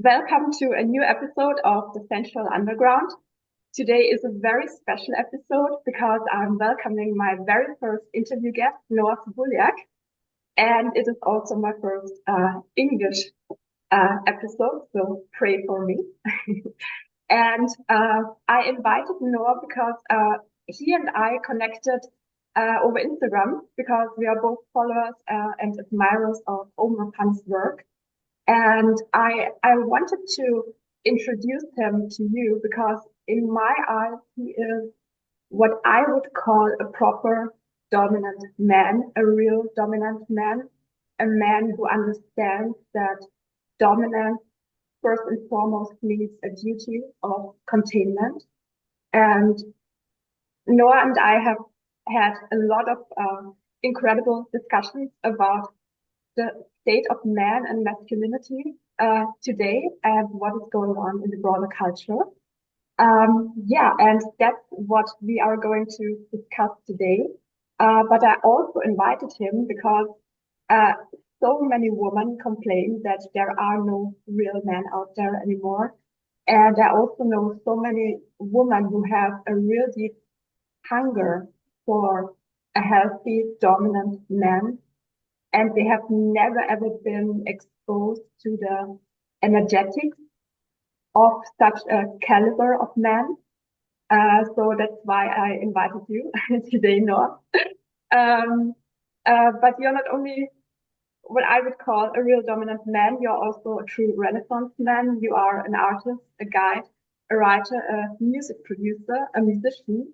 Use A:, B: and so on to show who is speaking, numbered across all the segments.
A: Welcome to a new episode of the Sensual Underground. Today is a very special episode because I'm welcoming my very first interview guest, Noah Cebuliak, and it is also my first English episode, so pray for me. And I invited Noah because he and I connected over Instagram because we are both followers and admirers of Omar Khan's work. And I wanted to introduce him to you because in my eyes, he is what I would call a proper dominant man, a real dominant man, a man who understands that dominance first and foremost means a duty of containment. And Noah and I have had a lot of incredible discussions about the state of man and masculinity today and what is going on in the broader culture. Yeah, and that's what we are going to discuss today. But I also invited him because uh, so many women complain that there are no real men out there anymore. And I also know so many women who have a real deep hunger for a healthy, dominant man, and they have never ever been exposed to the energetics of such a caliber of man. So that's why I invited you today, Noah. Um, but you're not only what I would call a real dominant man, you're also a true Renaissance man. You are an artist, a guide, a writer, a music producer, a musician.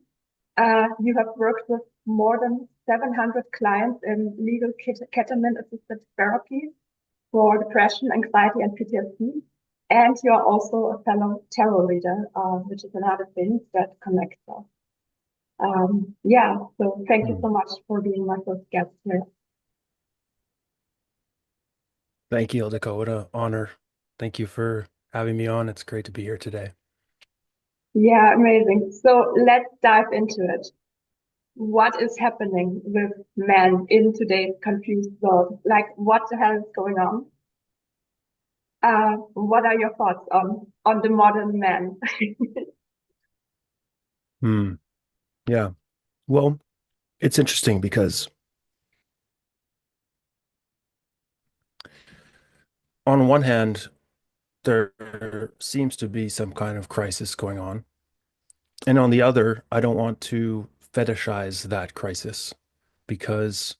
A: You have worked with more than 700 clients in legal ketamine assisted therapy for depression, anxiety, and PTSD. And you're also a fellow tarot reader, which is another thing that connects us. Yeah, so thank you
B: Hmm.
A: so much for being my first guest here.
B: Thank you, Ildiko. What an honor. Thank you for having me on. It's great to be here today.
A: Yeah, amazing. So let's dive into it. What is happening with men in today's confused world? Like, what the hell is going on? What are your thoughts on the modern man?
B: Hmm. Yeah. Well, it's interesting because on one hand, there seems to be some kind of crisis going on. And on the other, I don't want to fetishize that crisis because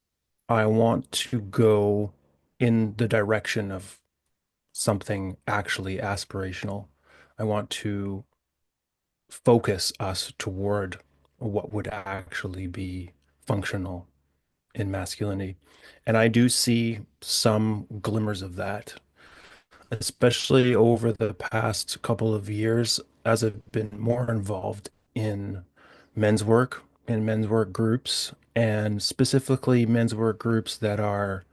B: I want to go in the direction of something actually aspirational. I want to focus us toward what would actually be functional in masculinity. And I do see some glimmers of that, especially over the past couple of years as I've been more involved in men's work, in men's work groups, and specifically men's work groups that are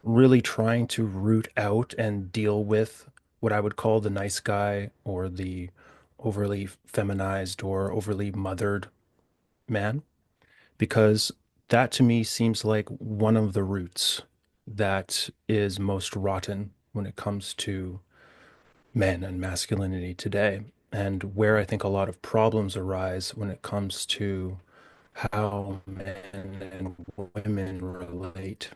B: really trying to root out and deal with what I would call the nice guy or the overly feminized or overly mothered man, because that to me seems like one of the roots that is most rotten when it comes to men and masculinity today, and where I think a lot of problems arise when it comes to how men and women relate.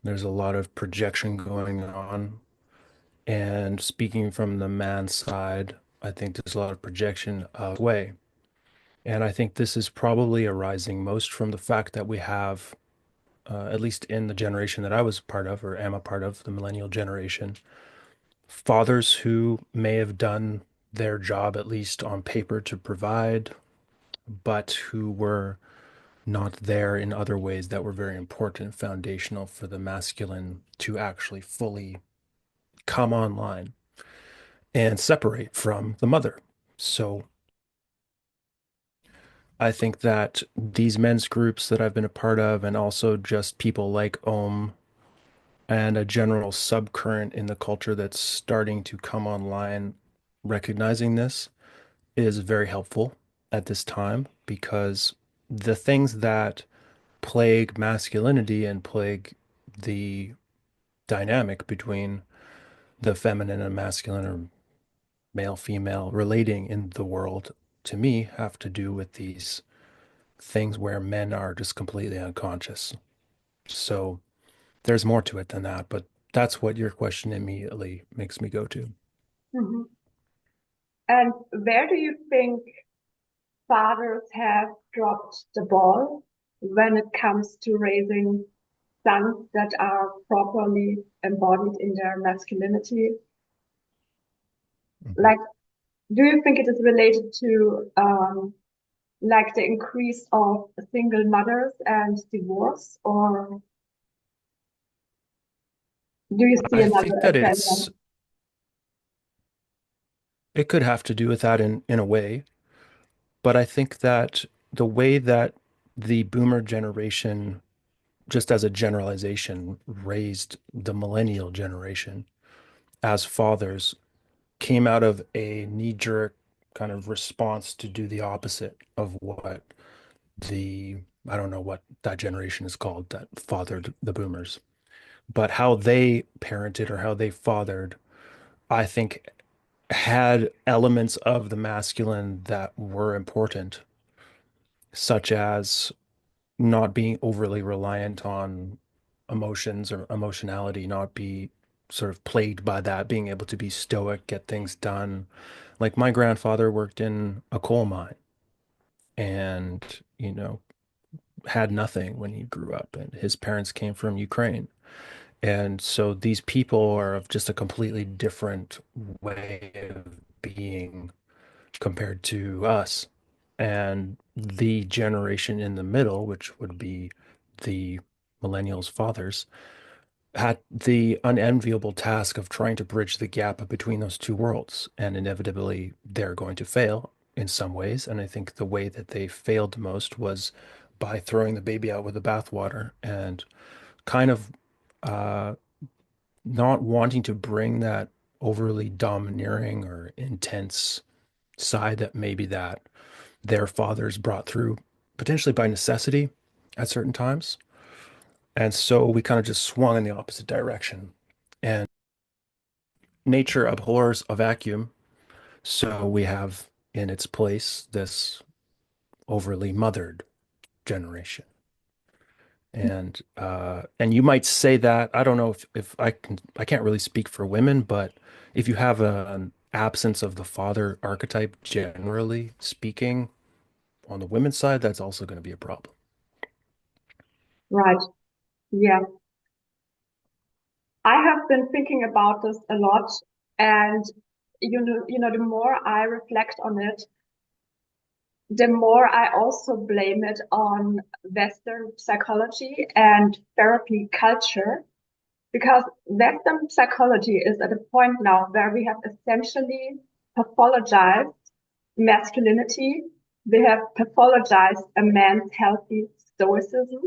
B: There's a lot of projection going on. And speaking from the man's side, I think there's a lot of projection of way. And I think this is probably arising most from the fact that we have, at least in the generation that I was part of, or am a part of, the millennial generation, fathers who may have done their job, at least on paper, to provide, but who were not there in other ways that were very important, foundational for the masculine to actually fully come online and separate from the mother. So I think that these men's groups that I've been a part of, and also just people like Ohm and a general subcurrent in the culture that's starting to come online, recognizing this is very helpful at this time because the things that plague masculinity and plague the dynamic between the feminine and masculine or male, female relating in the world to me have to do with these things where men are just completely unconscious. So there's more to it than that, but that's what your question immediately makes me go to.
A: Mhm. And where do you think fathers have dropped the ball when it comes to raising sons that are properly embodied in their masculinity?
B: Mhm.
A: Like, do you think it is related to like the increase of single mothers and divorce, or do you see
B: I
A: another
B: think that
A: agenda?
B: it could have to do with that in a way, but I think that the way that the boomer generation, just as a generalization, raised the millennial generation as fathers came out of a knee-jerk kind of response to do the opposite of what the, I don't know what that generation is called that fathered the boomers, but how they parented or how they fathered, I think had elements of the masculine that were important, such as not being overly reliant on emotions or emotionality, not be sort of plagued by that, being able to be stoic, get things done. Like my grandfather worked in a coal mine and, had nothing when he grew up, and his parents came from Ukraine. And so these people are of just a completely different way of being compared to us. And the generation in the middle, which would be the millennials' fathers, had the unenviable task of trying to bridge the gap between those two worlds. And inevitably, they're going to fail in some ways. And I think the way that they failed most was by throwing the baby out with the bathwater and kind of uh, not wanting to bring that overly domineering or intense side that maybe that their fathers brought through potentially by necessity at certain times. And so we kind of just swung in the opposite direction. And nature abhors a vacuum. So we have in its place this overly mothered generation. And you might say that, I don't know if I can't really speak for women, but if you have an absence of the father archetype, generally speaking, on the women's side, that's also going to be a problem.
A: Right. Yeah. I have been thinking about this a lot, and the more I reflect on it, the more I also blame it on Western psychology and therapy culture, because Western psychology is at a point now where we have essentially pathologized masculinity. We have pathologized a man's healthy stoicism.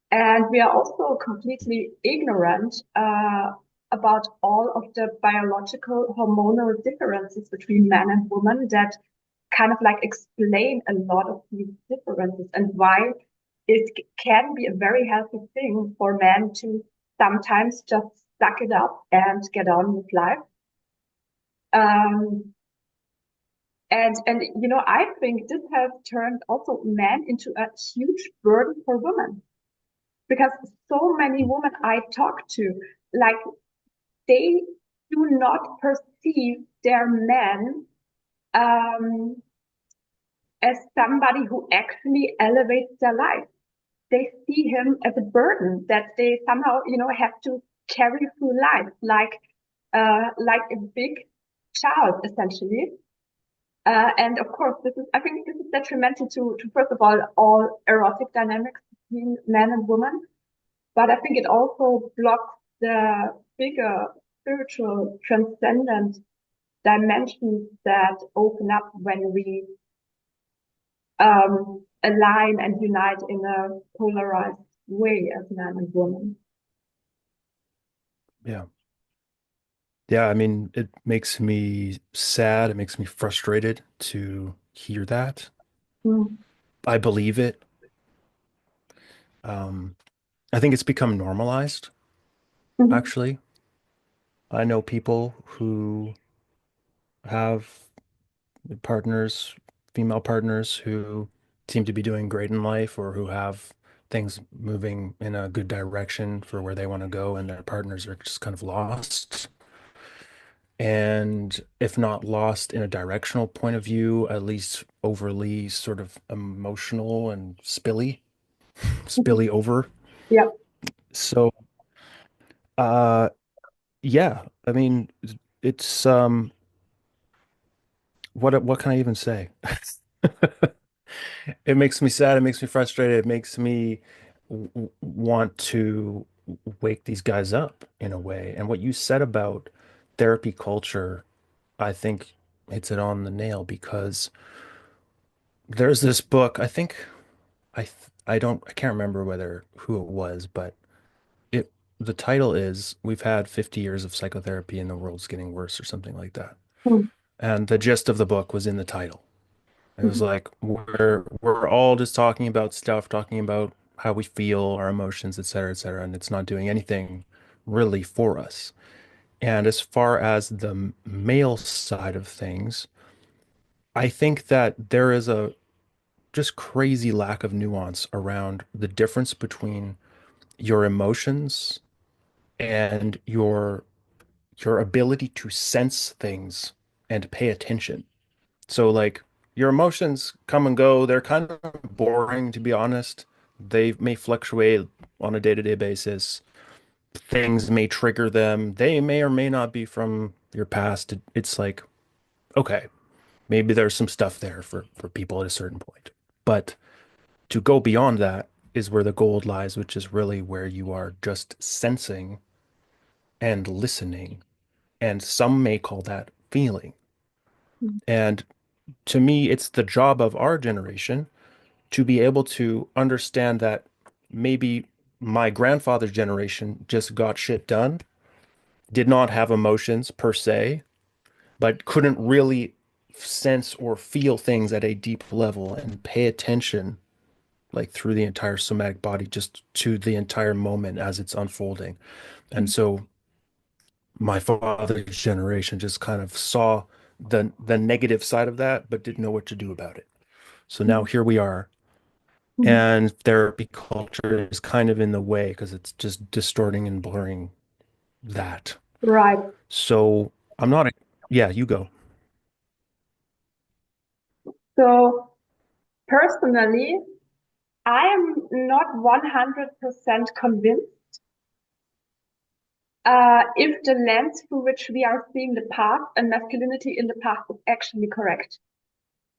A: And we are also completely ignorant about all of the biological hormonal differences between man and woman that kind of like explain a lot of these differences and why it can be a very healthy thing for men to sometimes just suck it up and get on with life. Um, and I think this has turned also men into a huge burden for women, because so many women I talk to, like, they do not perceive their men um, as somebody who actually elevates their life. They see him as a burden that they somehow, have to carry through life, like a big child, essentially. And of course, I think this is detrimental to first of all erotic dynamics between men and women. But I think it also blocks the bigger spiritual transcendent dimensions that open up when we align and unite in a polarized way as man and woman.
B: Yeah. Yeah, I mean, it makes me sad. It makes me frustrated to hear that.
A: Mm-hmm.
B: I believe it. Um, I think it's become normalized, actually. I know people who have partners, female partners who seem to be doing great in life or who have things moving in a good direction for where they want to go, and their partners are just kind of lost. And if not lost in a directional point of view, at least overly sort of emotional and spilly over.
A: Yeah.
B: So, uh, yeah, I mean, it's what can I even say? It makes me sad. It makes me frustrated. It makes me want to wake these guys up in a way. And what you said about therapy culture, I think hits it on the nail because there's this book, I think I can't remember whether who it was, but it the title is We've Had 50 Years of Psychotherapy and the World's Getting Worse or something like that.
A: Mm.
B: And the gist of the book was in the title. It was
A: Mhm.
B: like we're all just talking about stuff, talking about how we feel, our emotions, et cetera, and it's not doing anything really for us. And as far as the male side of things, I think that there is a just crazy lack of nuance around the difference between your emotions and your ability to sense things and pay attention. So like your emotions come and go. They're kind of boring, to be honest. They may fluctuate on a day-to-day basis. Things may trigger them. They may or may not be from your past. It's like, okay, maybe there's some stuff there for people at a certain point. But to go beyond that is where the gold lies, which is really where you are just sensing and listening. And some may call that feeling. And to me, it's the job of our generation to be able to understand that maybe my grandfather's generation just got shit done, did not have emotions per se, but couldn't really sense or feel things at a deep level and pay attention like through the entire somatic body just to the entire moment as it's unfolding. And so my father's generation just kind of saw the negative side of that, but didn't know what to do about it. So now here we are,
A: Mhm.
B: and therapy culture is kind of in the way because it's just distorting and blurring that.
A: Right.
B: So I'm not a, yeah, you go.
A: So personally, I am not 100% convinced if the lens through which we are seeing the past and masculinity in the past is actually correct.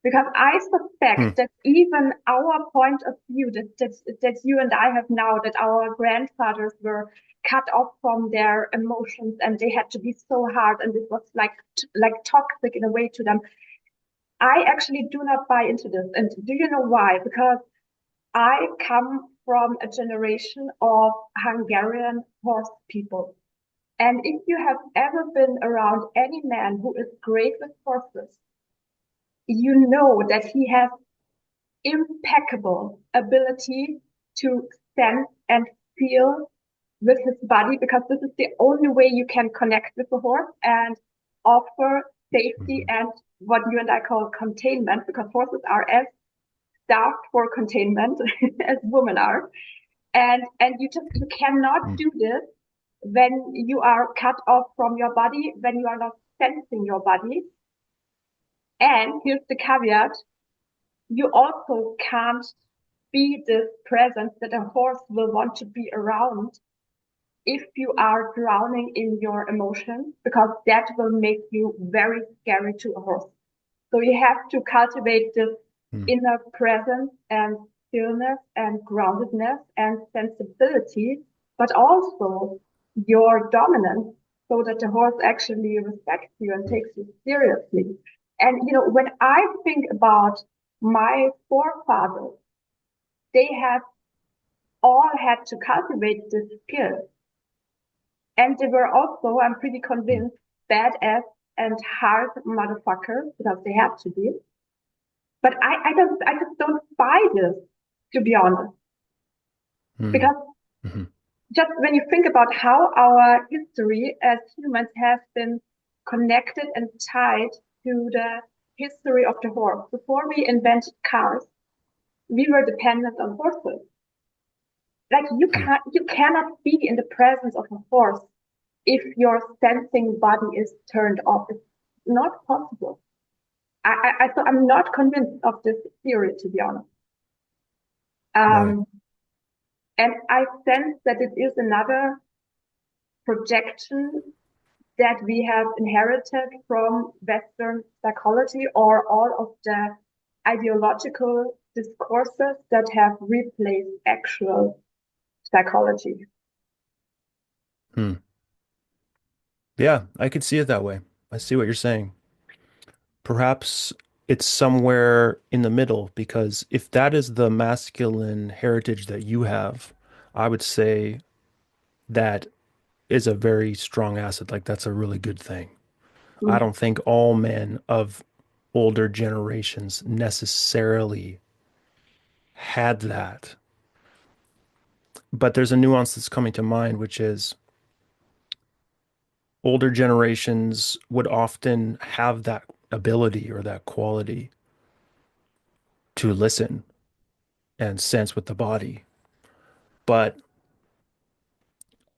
A: Because I
B: Hmm.
A: suspect that even our point of view that you and I have now, that our grandfathers were cut off from their emotions and they had to be so hard and it was like toxic in a way to them. I actually do not buy into this. And do you know why? Because I come from a generation of Hungarian horse people. And if you have ever been around any man who is great with horses, you know that he has impeccable ability to sense and feel with his body because this is the only way you can connect with the horse and offer safety
B: Mhm.
A: and what you and I call containment because horses are as starved for containment as women are. And you cannot
B: Mhm.
A: do this when you are cut off from your body, when you are not sensing your body. And here's the caveat, you also can't be this presence that a horse will want to be around if you are drowning in your emotions, because that will make you very scary to a horse. So you have to cultivate this
B: Mhm.
A: inner presence and stillness and groundedness and sensibility, but also your dominance so that the horse actually respects you and takes you seriously. And, you know, when I think about my forefathers, they have all had to cultivate this skill. And they were also, I'm pretty
B: Mhm.
A: convinced, badass and hard motherfuckers because they had to be. But I just don't buy this, to be honest,
B: Mhm.
A: because
B: Mhm.
A: just when you think about how our history as humans has been connected and tied to the history of the horse. Before we invented cars, we were dependent on horses. Like
B: Hmm.
A: you cannot be in the presence of a horse if your sensing body is turned off. It's not possible. So I'm not convinced of this theory, to be honest.
B: Right.
A: Um, and I sense that it is another projection that we have inherited from Western psychology or all of the ideological discourses that have replaced actual psychology.
B: Hmm. Yeah, I could see it that way. I see what you're saying. Perhaps it's somewhere in the middle because if that is the masculine heritage that you have, I would say that is a very strong asset. Like that's a really good thing. I
A: Mm,
B: don't think all men of older generations necessarily had that. But there's a nuance that's coming to mind, which is older generations would often have that ability or that quality to listen and sense with the body. But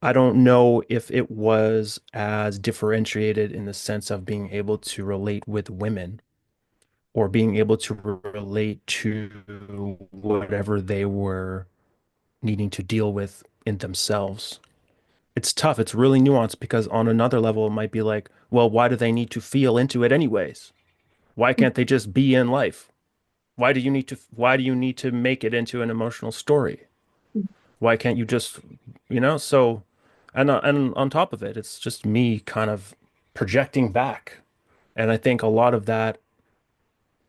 B: I don't know if it was as differentiated in the sense of being able to relate with women or being able to relate to whatever they were needing to deal with in themselves. It's tough. It's really nuanced because on another level, it might be like, well, why do they need to feel into it anyways? Why can't they just be in life? Why do you need to make it into an emotional story?
A: mm,
B: Why can't you just, so, and on top of it, it's just me kind of projecting back. And I think a lot of that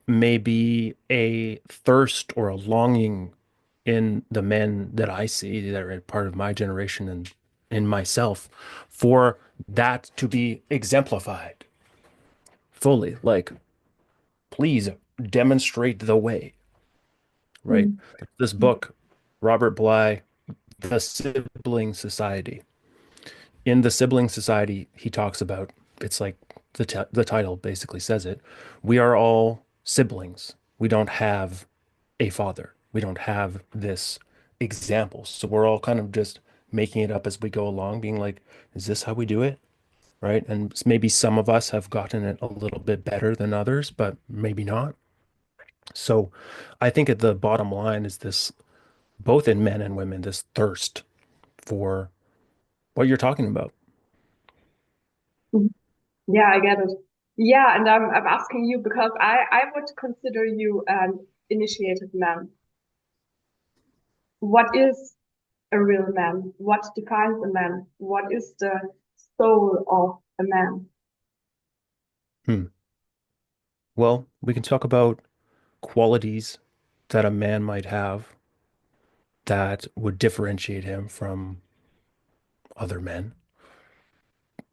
B: may be a thirst or a longing in the men that I see that are part of my generation and in myself for that to be exemplified fully. Like, please demonstrate the way, right?
A: mm,
B: This book, Robert Bly, The Sibling Society. In The Sibling Society, he talks about it's like the title basically says it. We are all siblings. We don't have a father. We don't have this example. So we're all kind of just making it up as we go along, being like, is this how we do it? Right. And maybe some of us have gotten it a little bit better than others, but maybe not. So I think at the bottom line is this, both in men and women, this thirst for what you're talking about.
A: mm. Yeah, I get it. Yeah, and I'm asking you because I would consider you an initiated man. What is a real man? What defines a man? What is the soul of a man?
B: Hmm. Well, we can talk about qualities that a man might have that would differentiate him from other men.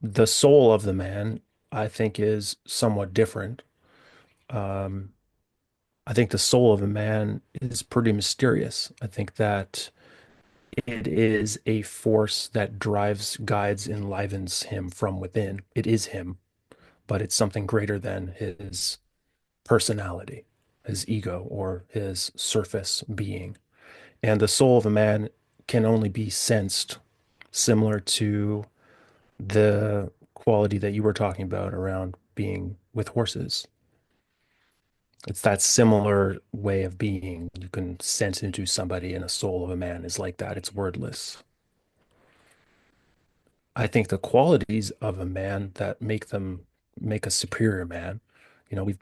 B: The soul of the man, I think, is somewhat different. Um, I think the soul of a man is pretty mysterious. I think that it is a force that drives, guides, enlivens him from within. It is him, but it's something greater than his personality, his ego, or his surface being. And the soul of a man can only be sensed similar to the quality that you were talking about around being with horses. It's that similar way of being. You can sense into somebody, and a soul of a man is like that. It's wordless. I think the qualities of a man that make a superior man, we've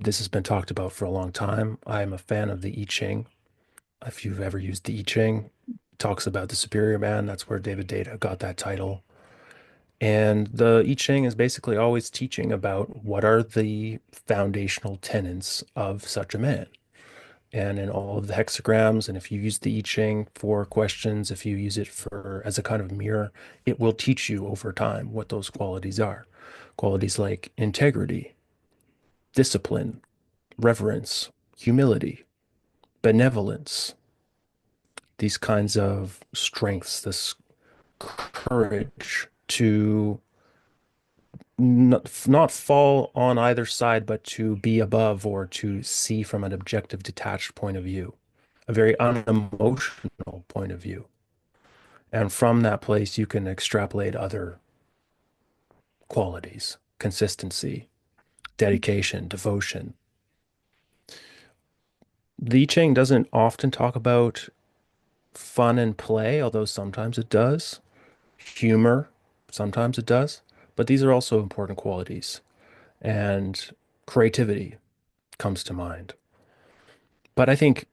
B: this has been talked about for a long time. I'm a fan of the I Ching. If you've ever used the I Ching, it talks about the superior man. That's where David Data got that title. And the I Ching is basically always teaching about what are the foundational tenets of such a man. And in all of the hexagrams, and if you use the I Ching for questions, if you use it for as a kind of mirror, it will teach you over time what those qualities are. Qualities like integrity, discipline, reverence, humility, benevolence, these kinds of strengths, this courage to not fall on either side, but to be above or to see from an objective, detached point of view, a very unemotional point of view. And from that place, you can extrapolate other qualities, consistency, dedication, devotion. The I Ching doesn't often talk about fun and play, although sometimes it does. Humor, sometimes it does. But these are also important qualities. And creativity comes to mind. But I think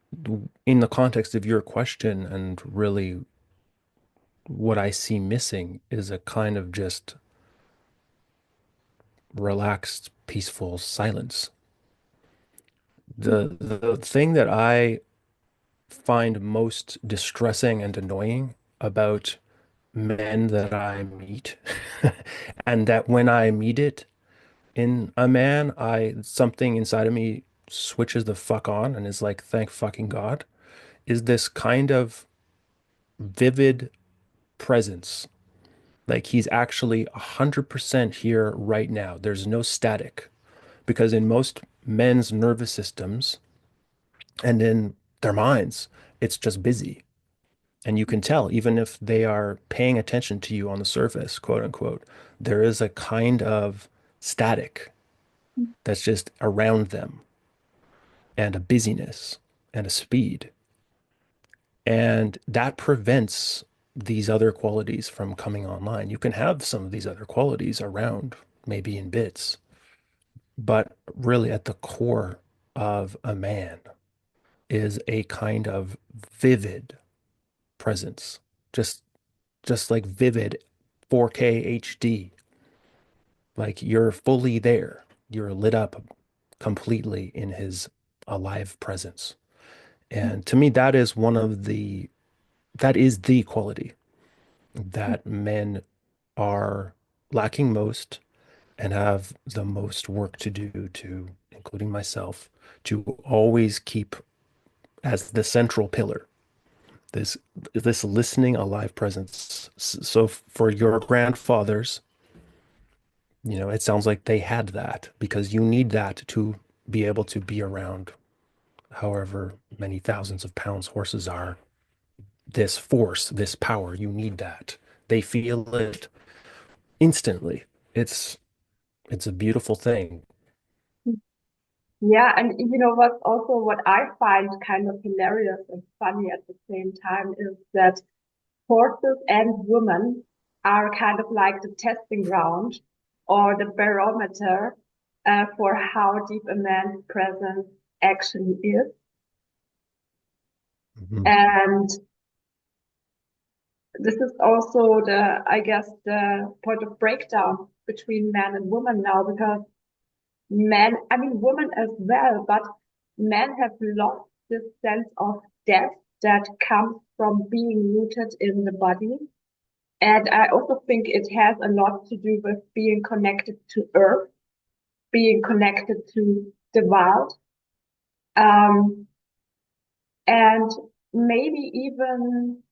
B: in the context of your question and really what I see missing is a kind of just relaxed, peaceful silence. The thing that I find most distressing and annoying about men that I meet, and that when I meet it in a man, I something inside of me switches the fuck on and is like, thank fucking God, is this kind of vivid presence. Like he's actually 100% here right now. There's no static because in most men's nervous systems and in their minds, it's just busy. And you can tell, even if they are paying attention to you on the surface, quote unquote, there is a kind of static that's just around them and a busyness and a speed. And that prevents these other qualities from coming online. You can have some of these other qualities around, maybe in bits, but really at the core of a man is a kind of vivid presence, just just like vivid 4K HD. Like you're fully there. You're lit up completely in his alive presence. And to me, that is the quality that men are lacking most and have the most work to do to, including myself, to always keep as the central pillar, this this listening alive presence. So for your grandfathers, it sounds like they had that because you need that to be able to be around however many thousands of pounds horses are. This force, this power, you need that. They feel it instantly. It's it's a beautiful thing.
A: Yeah, and you know what? Also, what I find kind of hilarious and funny at the same time is that horses and women are kind of like the testing ground or the barometer for how deep a man's presence actually is.
B: Mhm.
A: And this is also I guess, the point of breakdown between man and woman now, because men, I mean, women as well, but men have lost this sense of depth that comes from being rooted in the body. And I also think it has a lot to do with being connected to earth, being connected to the world, um, and maybe even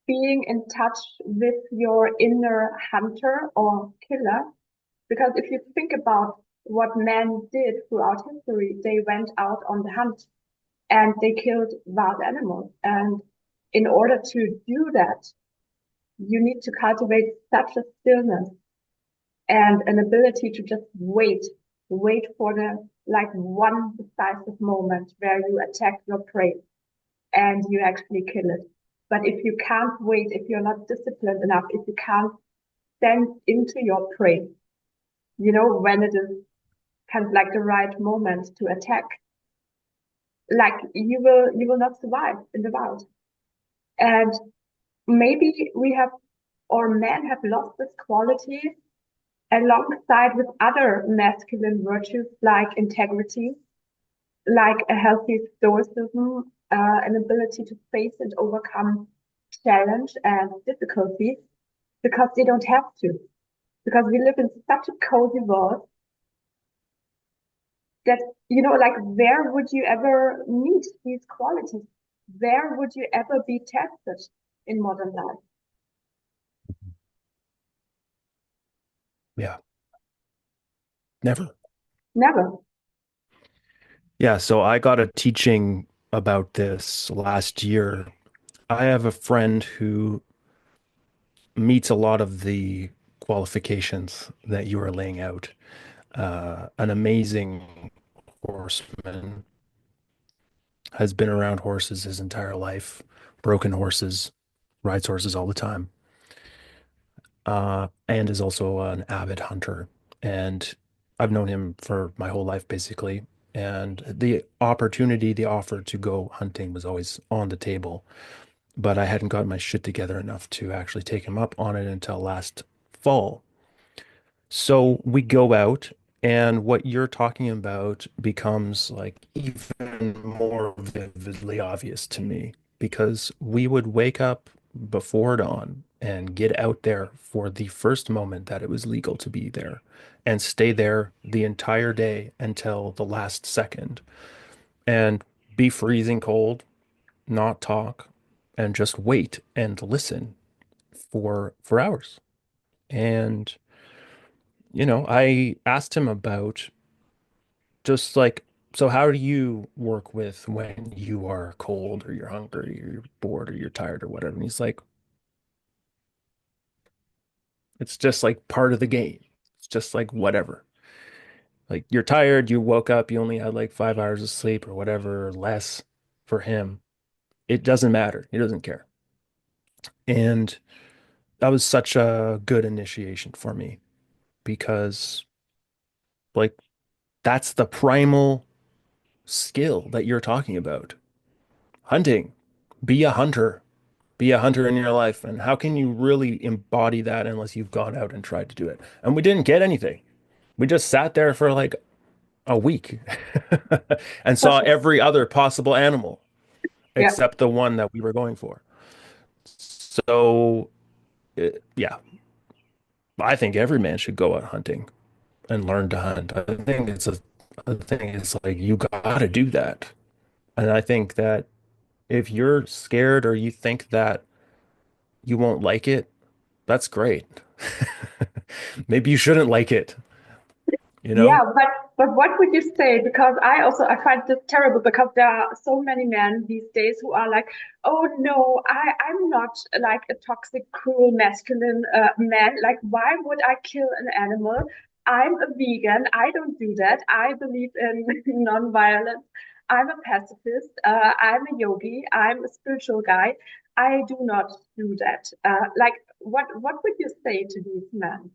A: being in touch with your inner hunter or killer. Because if you think about what men did throughout history, they went out on the hunt and they killed wild animals. And in order to do that, you need to cultivate such a stillness and an ability to just wait for the like one decisive moment where you attack your prey and you actually kill it. But if you can't wait, if you're not disciplined enough, if you can't stand into your prey, when it is kind of like the right moment to attack, like you will not survive in the wild. And maybe we have, or men have lost this quality alongside with other masculine virtues like integrity, like a healthy stoicism, an ability to face and overcome challenge and difficulties, because they don't have to. Because we live in such a cozy world that, like, where would you ever meet these qualities? Where would you ever be tested? in modern life?
B: Yeah, never.
A: Never.
B: Yeah, so I got a teaching about this last year. I have a friend who meets a lot of the qualifications that you are laying out. An amazing horseman, has been around horses his entire life, broken horses, rides horses all the time, and is also an avid hunter. And I've known him for my whole life, basically. And the opportunity, the offer to go hunting was always on the table, but I hadn't gotten my shit together enough to actually take him up on it until last fall. So we go out, and what you're talking about becomes like even more vividly obvious to me because we would wake up before dawn and get out there for the first moment that it was legal to be there and stay there the entire day until the last second and be freezing cold, not talk, and just wait and listen for hours. And I asked him about just like, so how do you work with when you are cold or you're hungry or you're bored or you're tired or whatever? And he's like, it's just like part of the game. It's just like whatever. Like you're tired, you woke up, you only had like 5 hours of sleep or whatever, or less for him. It doesn't matter. He doesn't care. And that was such a good initiation for me because like that's the primal skill that you're talking about. Hunting. Be a hunter. Be a hunter in your life. And how can you really embody that unless you've gone out and tried to do it? And we didn't get anything. We just sat there for like a week and saw every other possible animal
A: Yeah.
B: except the one that we were going for. So, yeah, I think every man should go out hunting and learn to hunt. I think it's like you gotta do that. And I think that if you're scared or you think that you won't like it, that's great. Maybe you shouldn't like it, you
A: Yeah,
B: know?
A: but what would you say? Because I find this terrible because there are so many men these days who are like, oh no, I'm not like a toxic, cruel, masculine man. Like, why would I kill an animal? I'm a vegan. I don't do that. I believe in non-violence. I'm a pacifist. I'm a yogi. I'm a spiritual guy. I do not do that. Like, what would you say to these men?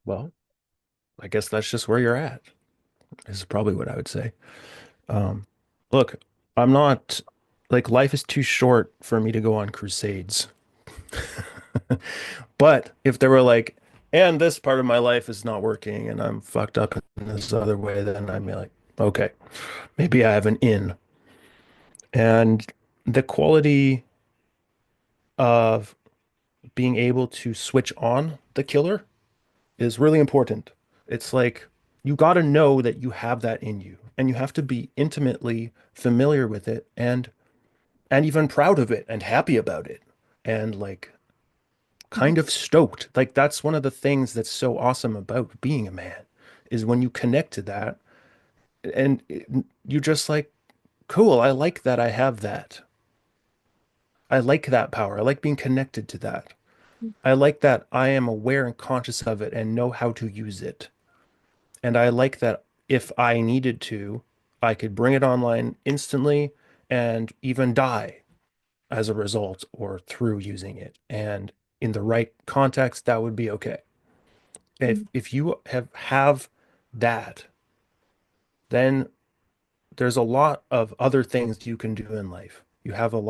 B: Well, I guess that's just where you're at, is probably what I would say. Um, Look, I'm not like life is too short for me to go on crusades. But if there were like, and this part of my life is not working and I'm fucked up in this other way, then I'd be like, okay, maybe I have an in. And the quality of being able to switch on the killer is really important. It's like you got to know that you have that in you and you have to be intimately familiar with it and even proud of it and happy about it and like kind of stoked. Like that's one of the things that's so awesome about being a man is when you connect to that and you just like, cool, I like that I have that. I like that power. I like being connected to that. I like that I am aware and conscious of it and know how to use it. And I like that if I needed to, I could bring it online instantly and even die as a result or through using it. And in the right context, that would be okay. If you have that, then there's a lot of other things you can do in life. You have a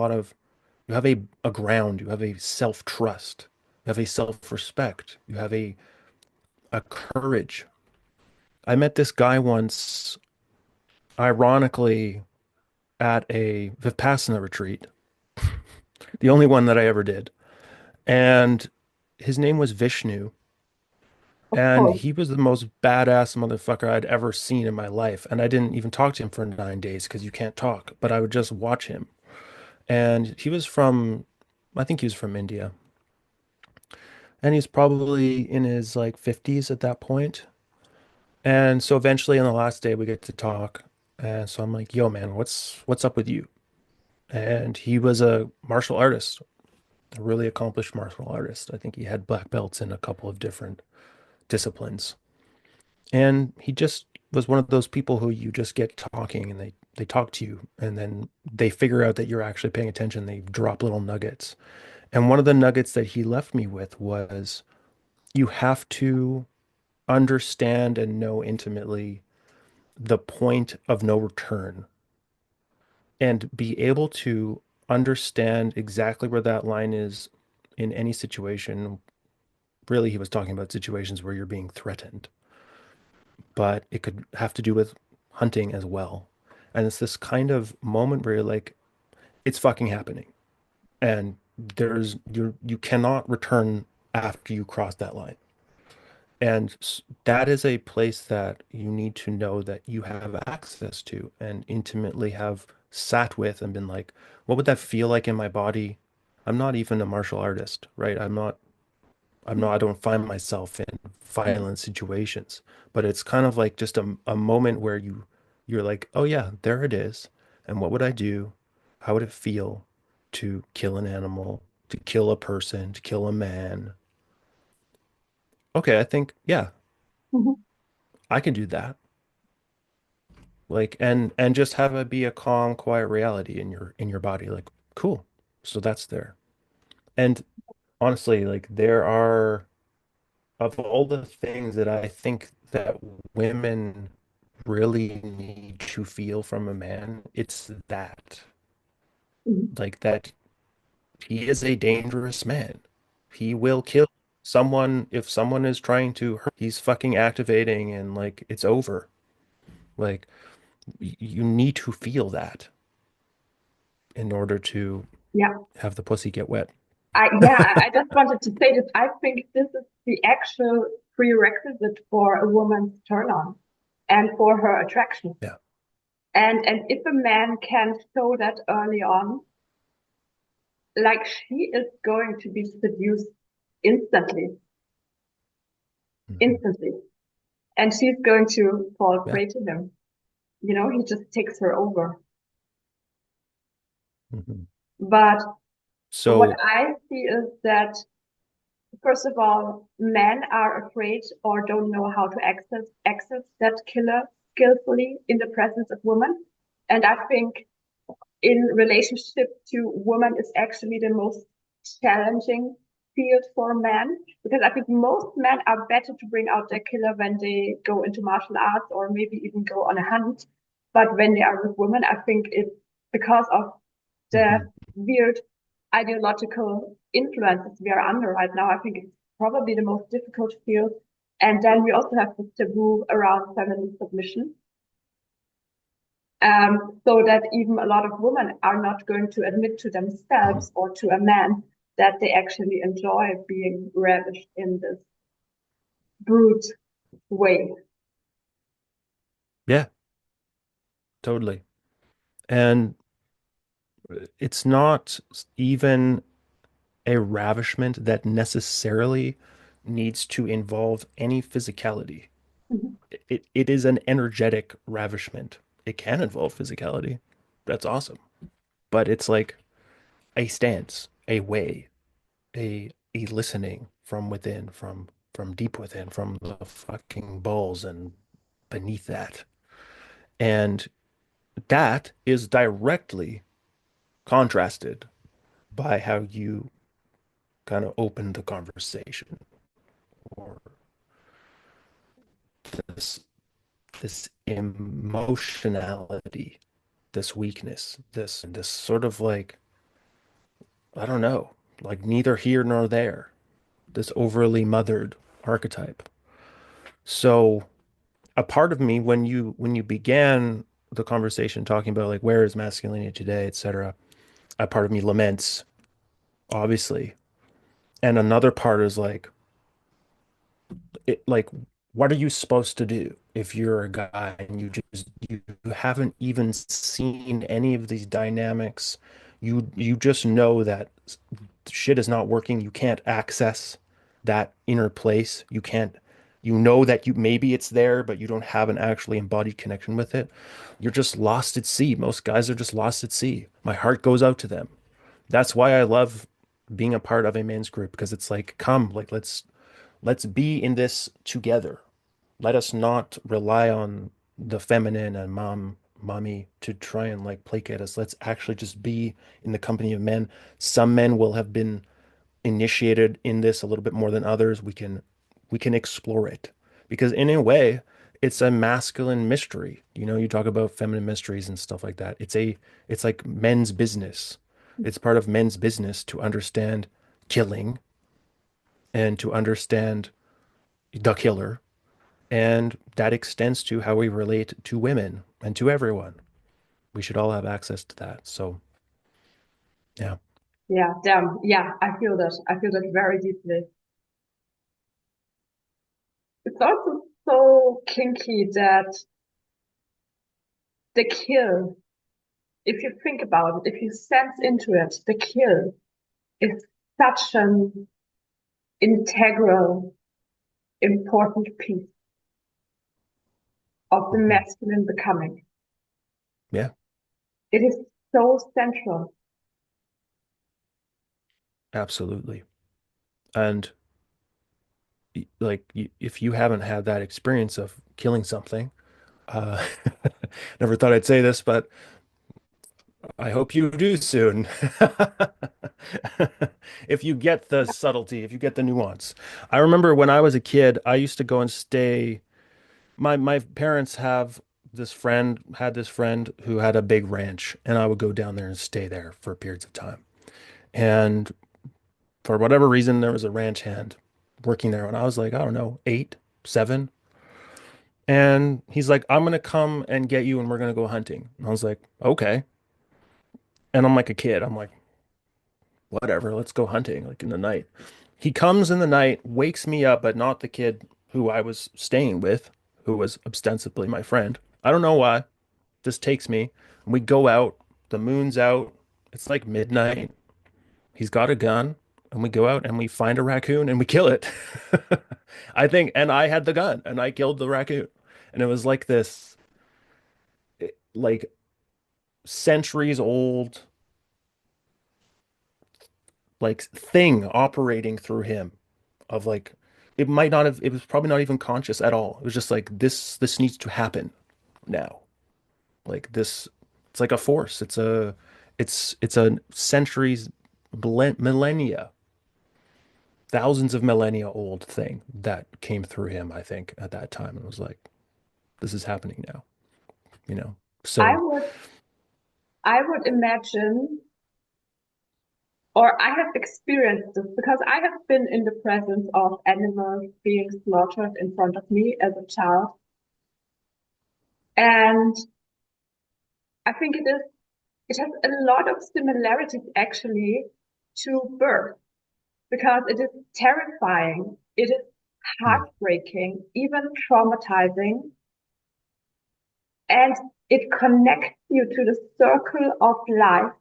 B: ground, you have a self-trust, you have a self-respect, you have a courage. I met this guy once, ironically, at a Vipassana retreat, the only one that I ever did. And his name was Vishnu.
A: of
B: And
A: course.
B: he was the most badass motherfucker I'd ever seen in my life. And I didn't even talk to him for 9 days because you can't talk, but I would just watch him. And he was from, I think he was from India. And he's probably in his like 50s at that point. And so eventually on the last day we get to talk. And so I'm like, "Yo, man, what's up with you?" And he was a martial artist, a really accomplished martial artist. I think he had black belts in a couple of different disciplines. And he just was one of those people who you just get talking and they talk to you and then they figure out that you're actually paying attention. They drop little nuggets. And one of the nuggets that he left me with was you have to understand and know intimately the point of no return and be able to understand exactly where that line is in any situation. Really, he was talking about situations where you're being threatened, but it could have to do with hunting as well. And it's this kind of moment where you're like, it's fucking happening. And you cannot return after you cross that line. And that is a place that you need to know that you have access to and intimately have sat with and been like, what would that feel like in my body? I'm not even a martial artist, right? I don't find myself in violent situations, but it's kind of like just a moment where you're like, oh yeah, there it is. And what would I do? How would it feel to kill an animal, to kill a person, to kill a man? Okay, I think, yeah,
A: Mhm.
B: I can do that. Like, and just have it be a calm, quiet reality in your body. Like, cool. So that's there. And honestly, like there are of all the things that I think that women really need to feel from a man, it's that.
A: Mhm.
B: Like that he is a dangerous man. He will kill someone if someone is trying to hurt. He's fucking activating and like it's over. Like you need to feel that in order to
A: Yeah.
B: have the pussy get wet.
A: I just wanted to say that I think this is the actual prerequisite for a woman's turn on and for her attraction.
B: Yeah.
A: And if a man can show that early on, like she is going to be seduced instantly,
B: Mhm.
A: instantly. And she's going to fall
B: Yeah.
A: prey to him. You know, he just takes her over.
B: Mhm.
A: But what
B: So,
A: I see is that, first of all, men are afraid or don't know how to access that killer skillfully in the presence of women. And I think in relationship to women is actually the most challenging field for men because I think most men are better to bring out their killer when they go into martial arts or maybe even go on a hunt. But when they are with women, I think it's because of the
B: mhm.
A: weird ideological influences we are under right now. I think it's probably the most difficult field. And then we also have this taboo around feminine submission, so that even a lot of women are not going to admit to
B: Mhm.
A: themselves or to a man that they actually enjoy being ravished in this brute way.
B: Yeah, totally. And it's not even a ravishment that necessarily needs to involve any physicality.
A: Mhm.
B: It is an energetic ravishment. It can involve physicality. That's awesome. But it's like a stance, a way, a listening from within, from deep within, from the fucking balls and beneath that. And that is directly contrasted by how you kind of open the conversation or this this emotionality, this weakness, this sort of like I don't know, like neither here nor there, this overly mothered archetype. So a part of me when you began the conversation talking about like where is masculinity today, etc., a part of me laments, obviously. And another part is like like, what are you supposed to do if you're a guy and you haven't even seen any of these dynamics? You just know that shit is not working. You can't access that inner place. You can't, you know that you maybe it's there, but you don't have an actually embodied connection with it. You're just lost at sea. Most guys are just lost at sea. My heart goes out to them. That's why I love being a part of a men's group because it's like, come, like let's be in this together. Let us not rely on the feminine and mommy to try and like placate us. Let's actually just be in the company of men. Some men will have been initiated in this a little bit more than others. We can explore it because in a way it's a masculine mystery. You know, you talk about feminine mysteries and stuff like that. It's like men's business. It's part of men's business to understand killing and to understand the killer. And that extends to how we relate to women and to everyone. We should all have access to that. So, yeah.
A: Yeah, damn. Yeah, I feel that. I feel that very deeply. It's also so kinky that the kill, if you think about it, if you sense into it, the kill is such an integral, important piece of the
B: Mhm.
A: masculine becoming.
B: Yeah,
A: It is so central.
B: absolutely. And like, if you haven't had that experience of killing something, uh, never thought I'd say this, but I hope you do soon. If you get the subtlety, if you get the nuance. I remember when I was a kid, I used to go and stay. My parents had this friend who had a big ranch, and I would go down there and stay there for periods of time. And for whatever reason, there was a ranch hand working there when I was like, I don't know, 8, 7. And he's like, I'm gonna come and get you and we're gonna go hunting. And I was like, okay. And I'm like a kid. I'm like, whatever, let's go hunting, like in the night. He comes in the night, wakes me up, but not the kid who I was staying with, who was ostensibly my friend. I don't know why. Just takes me. And we go out. The moon's out. It's like midnight. He's got a gun. And we go out and we find a raccoon and we kill it. I think, and I had the gun and I killed the raccoon. And it was like this, like centuries old, like thing operating through him of like, it might not have, it was probably not even conscious at all. It was just like, this needs to happen now. Like this, it's like a force. It's a centuries, millennia, thousands of millennia old thing that came through him, I think, at that time. And was like, this is happening now, you know?
A: I
B: So,
A: would, I would imagine, or I have experienced this because I have been in the presence of animals being slaughtered in front of me as a child. And I think it has a lot of similarities actually to birth because it is terrifying. It is
B: mm,
A: heartbreaking, even traumatizing, and it connects you to the circle of life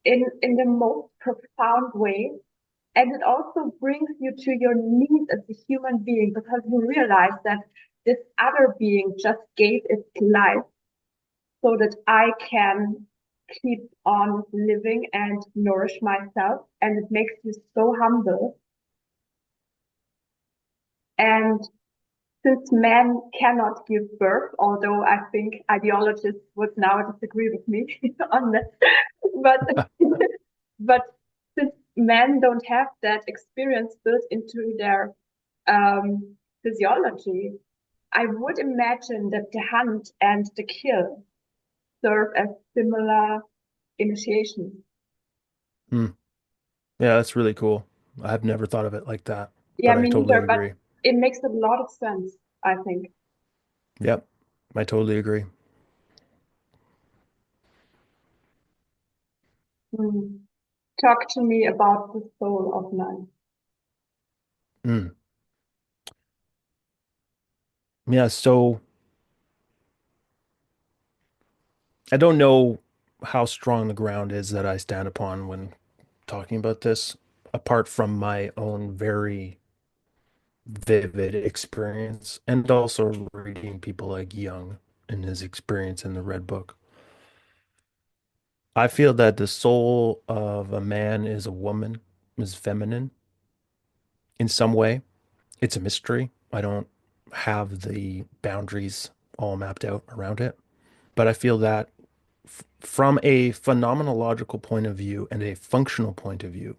A: in the most profound way. And it also brings you to your knees as a human being because you realize that this other being just gave its life so that I can keep on living and nourish myself. And it makes you so humble. And since men cannot give birth, although I think ideologists would now disagree with me on that, but but since men don't have that experience built into their physiology, I would imagine that the hunt and the kill serve as similar initiations.
B: mm. Yeah, that's really cool. I've never thought of it like that,
A: Yeah,
B: but I
A: me
B: totally
A: neither, but
B: agree.
A: it makes a lot of sense, I think.
B: Yep, I totally agree.
A: Hmm. Talk to me about the soul of man.
B: Mm. Yeah, so I don't know how strong the ground is that I stand upon when talking about this, apart from my own very vivid experience and also reading people like Jung and his experience in the Red Book. I feel that the soul of a man is a woman, is feminine in some way. It's a mystery. I don't have the boundaries all mapped out around it, but I feel that from a phenomenological point of view and a functional point of view,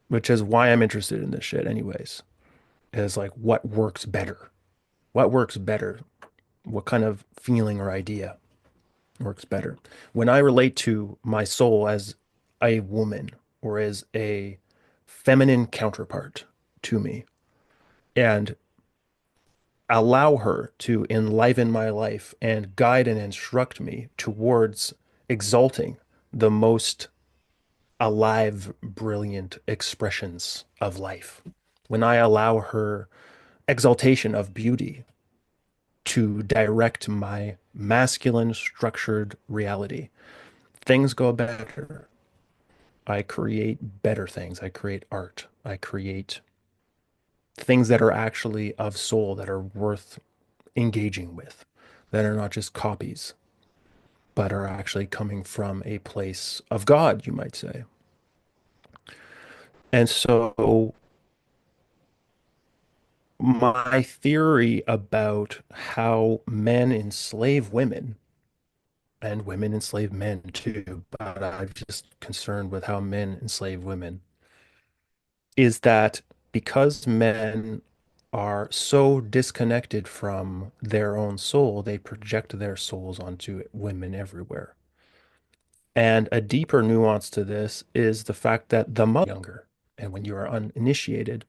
B: which is why I'm interested in this shit anyways, is like what works better? What works better? What kind of feeling or idea works better? When I relate to my soul as a woman or as a feminine counterpart to me and allow her to enliven my life and guide and instruct me towards exalting the most alive, brilliant expressions of life. When I allow her exaltation of beauty to direct my masculine structured reality, things go better. I create better things. I create art. I create things that are actually of soul, that are worth engaging with, that are not just copies, but are actually coming from a place of God, you might say. And so my theory about how men enslave women and women enslave men too, but I'm just concerned with how men enslave women, is that because men are so disconnected from their own soul, they project their souls onto women everywhere. And a deeper nuance to this is the fact that the mother younger, and when you are uninitiated,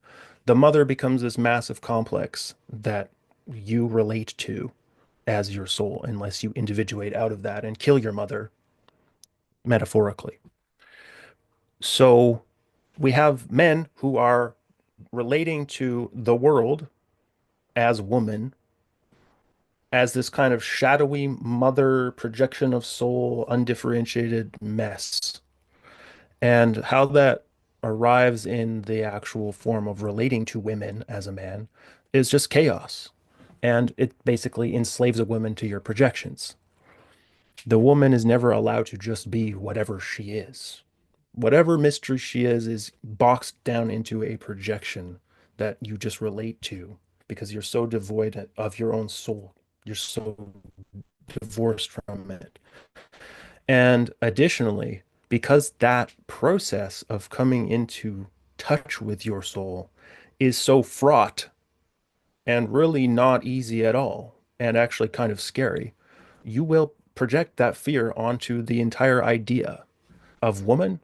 B: the mother becomes this massive complex that you relate to as your soul, unless you individuate out of that and kill your mother metaphorically. So we have men who are relating to the world as woman, as this kind of shadowy mother projection of soul, undifferentiated mess. And how that arrives in the actual form of relating to women as a man is just chaos. And it basically enslaves a woman to your projections. The woman is never allowed to just be whatever she is. Whatever mystery she is boxed down into a projection that you just relate to because you're so devoid of your own soul. You're so divorced from it. And additionally, because that process of coming into touch with your soul is so fraught and really not easy at all, and actually kind of scary, you will project that fear onto the entire idea of woman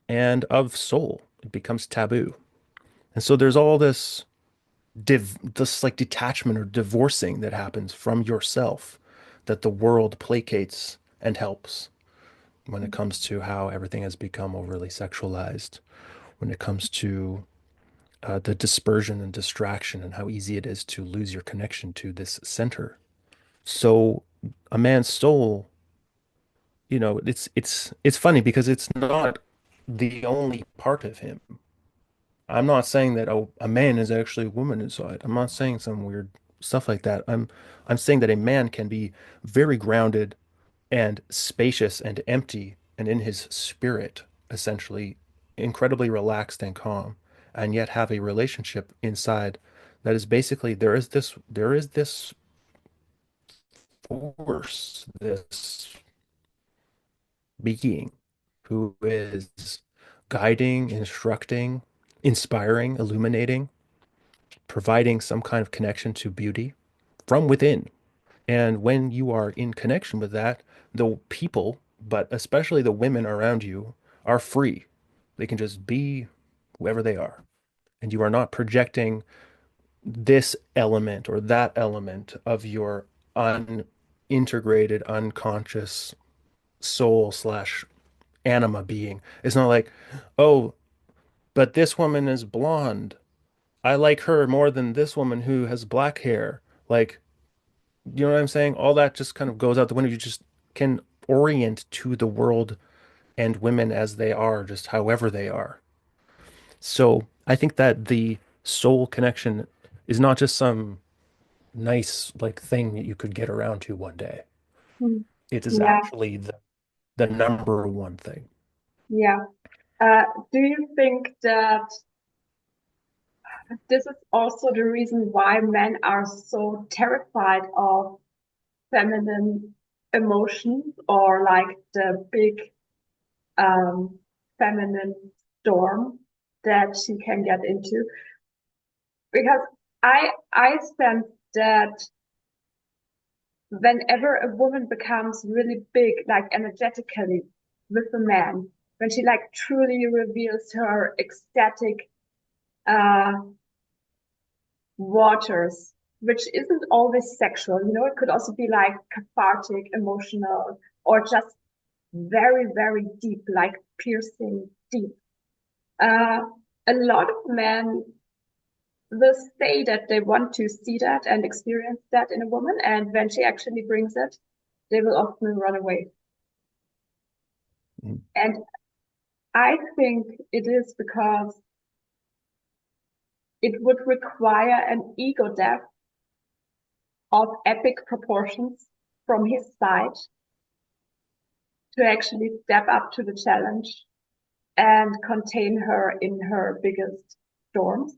B: and of soul. It becomes taboo. And so there's all this like detachment or divorcing that happens from yourself that the world placates and helps when it comes to how everything has become overly sexualized, when it comes to the dispersion and distraction and how easy it is to lose your connection to this center. So a man's soul, it's funny because it's not the only part of him. I'm not saying that a man is actually a woman inside. I'm not saying some weird stuff like that. I'm saying that a man can be very grounded and spacious and empty and in his spirit, essentially incredibly relaxed and calm, and yet have a relationship inside that is basically there is this force, this being who is guiding, instructing, inspiring, illuminating, providing some kind of connection to beauty from within. And when you are in connection with that, the people, but especially the women around you, are free. They can just be whoever they are. And you are not projecting this element or that element of your unintegrated, unconscious soul slash anima being. It's not like, oh, but this woman is blonde. I like her more than this woman who has black hair. Like, you know what I'm saying? All that just kind of goes out the window. You just can orient to the world and women as they are, just however they are. So I think that the soul connection is not just some nice like thing that you could get around to one day.
A: Mm.
B: It is
A: Yeah,
B: actually the number one thing.
A: yeah. Do you think that this is also the reason why men are so terrified of feminine emotions or like the big um, feminine storm that she can get into? Because I sense that whenever a woman becomes really big, like energetically with a man, when she like truly reveals her ecstatic uh, waters, which isn't always sexual, you know, it could also be like cathartic, emotional, or just very, very deep, like piercing deep. Uh, a lot of men will say that they want to see that and experience that in a woman, and when she actually brings it, they will often run away.
B: Mm.
A: And I think it is because it would require an ego death of epic proportions from his side to actually step up to the challenge and contain her in her biggest storms.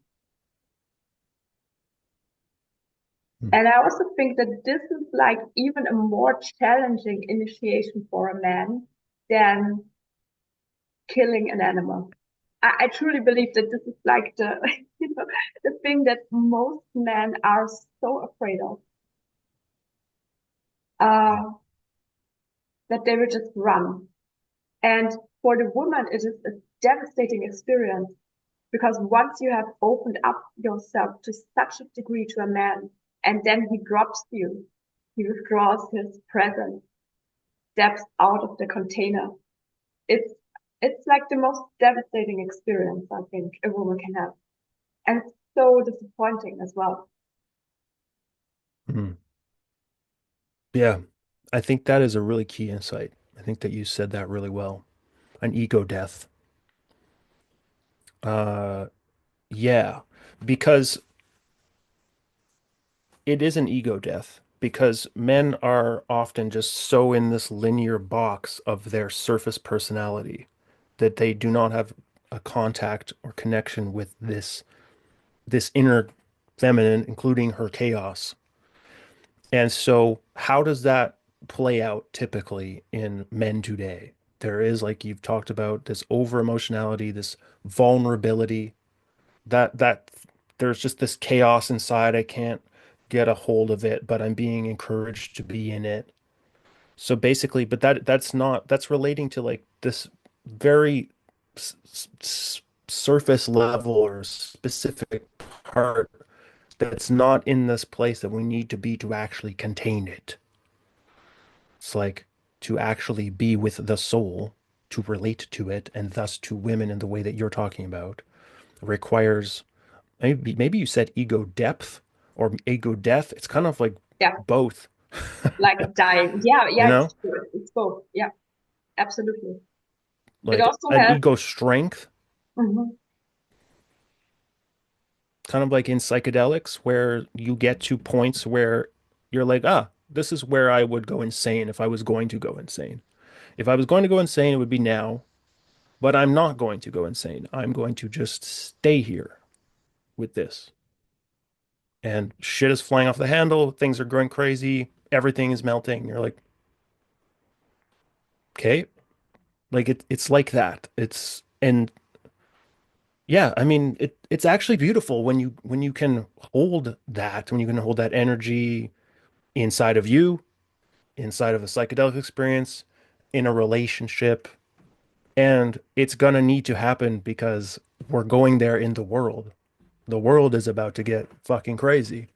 B: Mm.
A: And I also think that this is like even a more challenging initiation for a man than killing an animal. I truly believe that this is like the, you know, the thing that most men are so afraid of, uh, that they will just run. And for the woman, it is a devastating experience because once you have opened up yourself to such a degree to a man, and then he drops you, he withdraws his presence, steps out of the container. It's it's like the most devastating experience I think a woman can have, and it's so disappointing as well.
B: Mm. Yeah, I think that is a really key insight. I think that you said that really well. An ego death. Uh, yeah, because it is an ego death because men are often just so in this linear box of their surface personality that they do not have a contact or connection with this inner feminine, including her chaos. And so how does that play out typically in men today? There is, like you've talked about, this over emotionality, this vulnerability, that there's just this chaos inside. I can't get a hold of it, but I'm being encouraged to be in it. So basically, but that's not that's relating to like this very surface level or specific part that's not in this place that we need to be to actually contain it. It's like to actually be with the soul, to relate to it, and thus to women in the way that you're talking about requires maybe you said ego depth or ego death. It's kind of like
A: Yeah,
B: both,
A: like dying. Yeah,
B: you
A: yeah,
B: know,
A: it's true. It's both. Yeah, absolutely. It
B: like
A: also
B: an
A: has.
B: ego strength,
A: Mhm.
B: kind of like in psychedelics, where you get to points where you're like, ah, this is where I would go insane if I was going to go insane. If I was going to go insane, it would be now, but I'm not going to go insane. I'm going to just stay here with this. And shit is flying off the handle, things are going crazy, everything is melting. You're like, okay, like it's like that. It's and yeah, I mean it's actually beautiful when you can hold that, when you can hold that energy inside of you, inside of a psychedelic experience, in a relationship, and it's gonna need to happen because we're going there in the world. The world is about to get fucking crazy.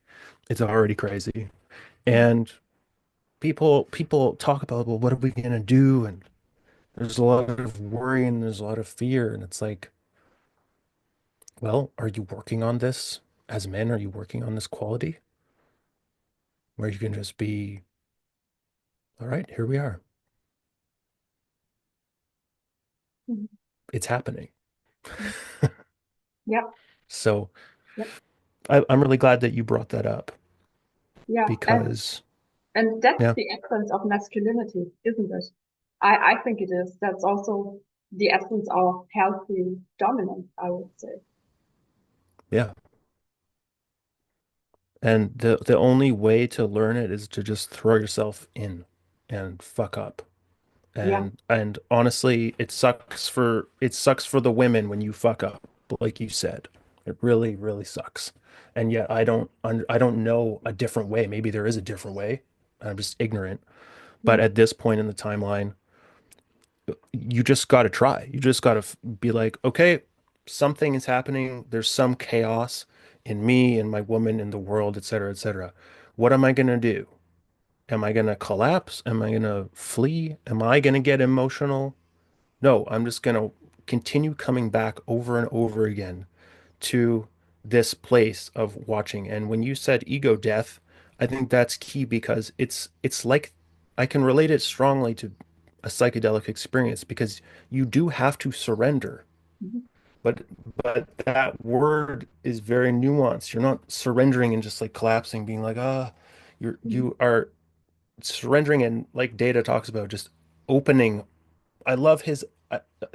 B: It's already crazy. And people talk about, well, what are we gonna do? And there's a lot of worry and there's a lot of fear. And it's like, well, are you working on this as men? Are you working on this quality? where you can just be, all right, here we are.
A: Mhm.
B: It's happening.
A: Yep.
B: So
A: Yep.
B: I'm really glad that you brought that up
A: Yeah.
B: because,
A: And that's
B: yeah,
A: the essence of masculinity, isn't it? I think it is. That's also the essence of healthy dominance, I would say.
B: yeah. And the only way to learn it is to just throw yourself in and fuck up.
A: Yeah.
B: And honestly, it sucks for the women when you fuck up, like you said. It really, really sucks. And yet I don't know a different way. Maybe there is a different way. I'm just ignorant. But
A: Mhm.
B: at this point in the timeline, you just got to try. You just got to be like, okay, something is happening. There's some chaos in me and my woman in the world, et cetera, et cetera. What am I going to do? Am I going to collapse? Am I going to flee? Am I going to get emotional? No, I'm just going to continue coming back over and over again to this place of watching. And when you said ego death, I think that's key because it's like I can relate it strongly to a psychedelic experience because you do have to surrender.
A: Mhm.
B: But but that word is very nuanced. You're not surrendering and just like collapsing, being like,
A: Mhm.
B: you are surrendering and like Data talks about just opening. I love his.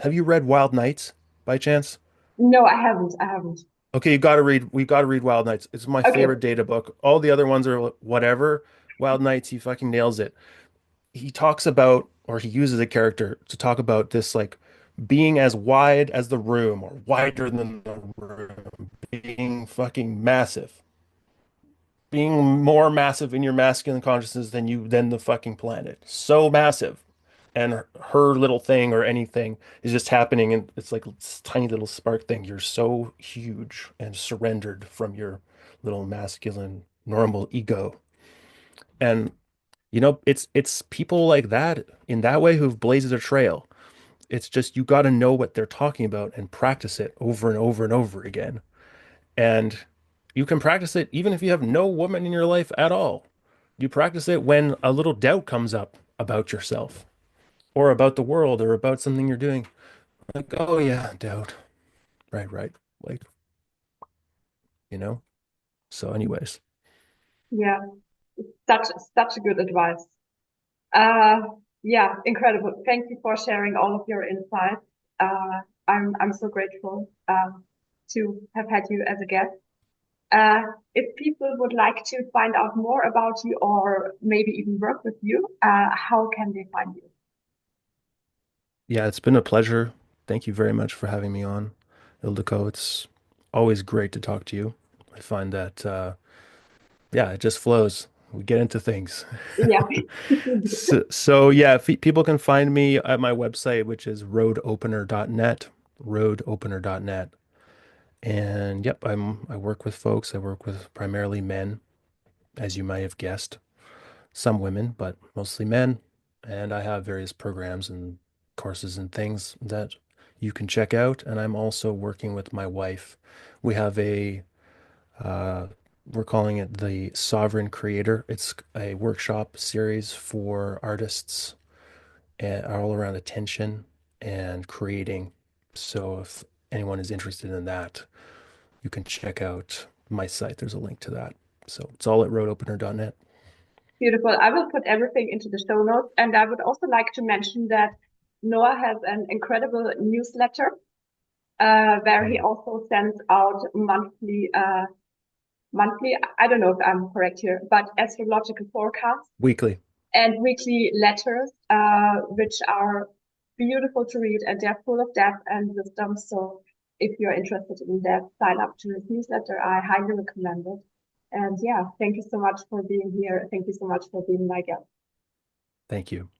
B: Have you read Wild Nights by chance?
A: No, I haven't. I haven't.
B: Okay, you got to read. We got to read Wild Nights. It's my
A: Okay.
B: favorite Data book. All the other ones are whatever. Wild Nights, he fucking nails it. He talks about, or he uses a character to talk about this like being as wide as the room or wider than the room, being fucking massive, being more massive in your masculine consciousness than the fucking planet. So massive. And her little thing or anything is just happening and it's like this tiny little spark thing. You're so huge and surrendered from your little masculine normal ego. And it's people like that in that way who've blazed a trail. It's just you got to know what they're talking about and practice it over and over and over again. And you can practice it even if you have no woman in your life at all. You practice it when a little doubt comes up about yourself or about the world or about something you're doing. Like, oh yeah, doubt. Right, right. Like, you know? So anyways,
A: Yeah. Such a good advice. Uh, yeah, incredible. Thank you for sharing all of your insights. I'm so grateful to have had you as a guest. Uh, if people would like to find out more about you or maybe even work with you, how can they find you?
B: yeah, it's been a pleasure. Thank you very much for having me on, Ildiko. It's always great to talk to you. I find that yeah, it just flows. We get into things.
A: Yeah.
B: So yeah, people can find me at my website, which is roadopener.net, roadopener.net. And yep, I work with folks. I work with primarily men, as you might have guessed. Some women, but mostly men. And I have various programs and courses and things that you can check out. And I'm also working with my wife. We have uh, we're calling it the Sovereign Creator. It's a workshop series for artists and all around attention and creating. So if anyone is interested in that, you can check out my site. There's a link to that. So it's all at roadopener.net.
A: Beautiful. I will put everything into the show notes. And I would also like to mention that Noah has an incredible newsletter where he
B: Mm.
A: also sends out monthly, I don't know if I'm correct here, but astrological forecasts
B: Weekly.
A: and weekly letters, which are beautiful to read and they're full of depth and wisdom. So if you're interested in that, sign up to his newsletter. I highly recommend it. And yeah, thank you so much for being here. Thank you so much for being my guest.
B: Thank you.